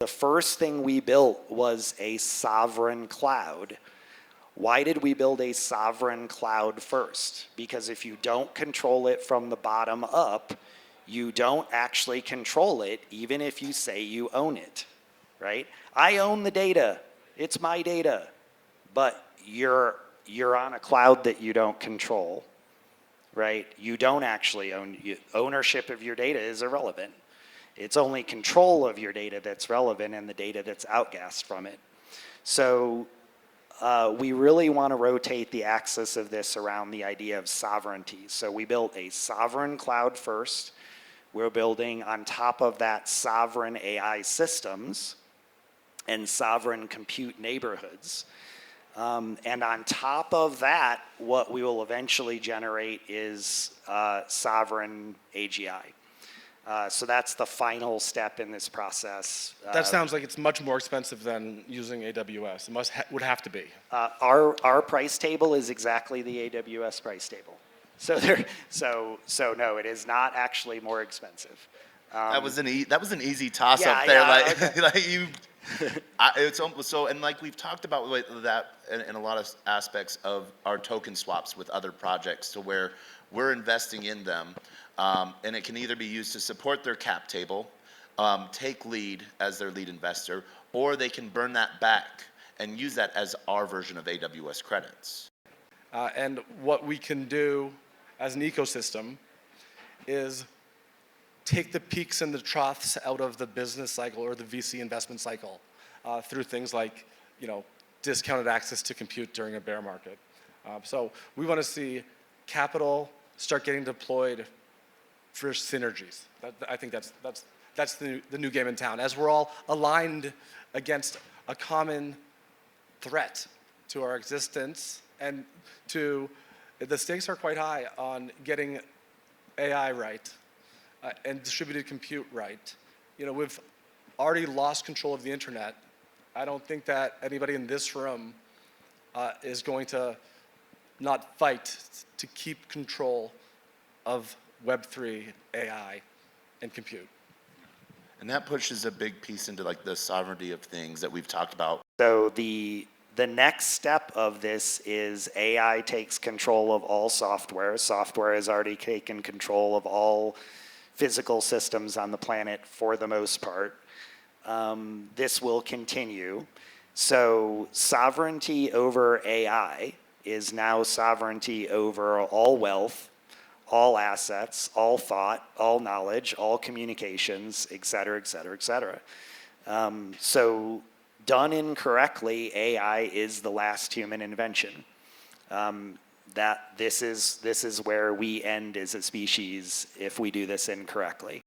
The first thing we built was a sovereign cloud. Why did we build a sovereign cloud first? Because if you don't control it from the bottom up, you don't actually control it, even if you say you own it, right? I own the data. It's my data. But you're on a cloud that you don't control, right? You don't actually own. Ownership of your data is irrelevant. It's only control of your data that's relevant and the data that's outgassed from it. So we really want to rotate the axis of this around the idea of sovereignty. So we built a sovereign cloud first. We're building on top of that sovereign AI systems and sovereign compute neighborhoods. And on top of that, what we will eventually generate is sovereign AGI. So that's the final step in this process. That sounds like it's much more expensive than using AWS. It would have to be. Our price table is exactly the AWS price table. So no, it is not actually more expensive. That was an easy toss up there. Like you. It's almost so, and like we've talked about that in a lot of aspects of our token swaps with other projects, to where we're investing in them, and it can either be used to support their cap table, take lead as their lead investor, or they can burn that back and use that as our version of AWS credits. And what we can do as an ecosystem is take the peaks and the troughs out of the business cycle or the VC investment cycle through things like, discounted access to compute during a bear market. So we want to see capital start getting deployed for synergies. I think that's the new game in town. As we're all aligned against a common threat to our existence, and the stakes are quite high on getting AI right. And distributed compute right. We've already lost control of the internet. I don't think that anybody in this room is going to not fight to keep control of Web3, AI, and compute. And that pushes a big piece into like the sovereignty of things that we've talked about. So the next step of this is AI takes control of all software. Software has already taken control of all physical systems on the planet for the most part. This will continue. So sovereignty over AI is now sovereignty over all wealth, all assets, all thought, all knowledge, all communications, et cetera, et cetera, et cetera. So done incorrectly, AI is the last human invention. That this is where we end as a species if we do this incorrectly.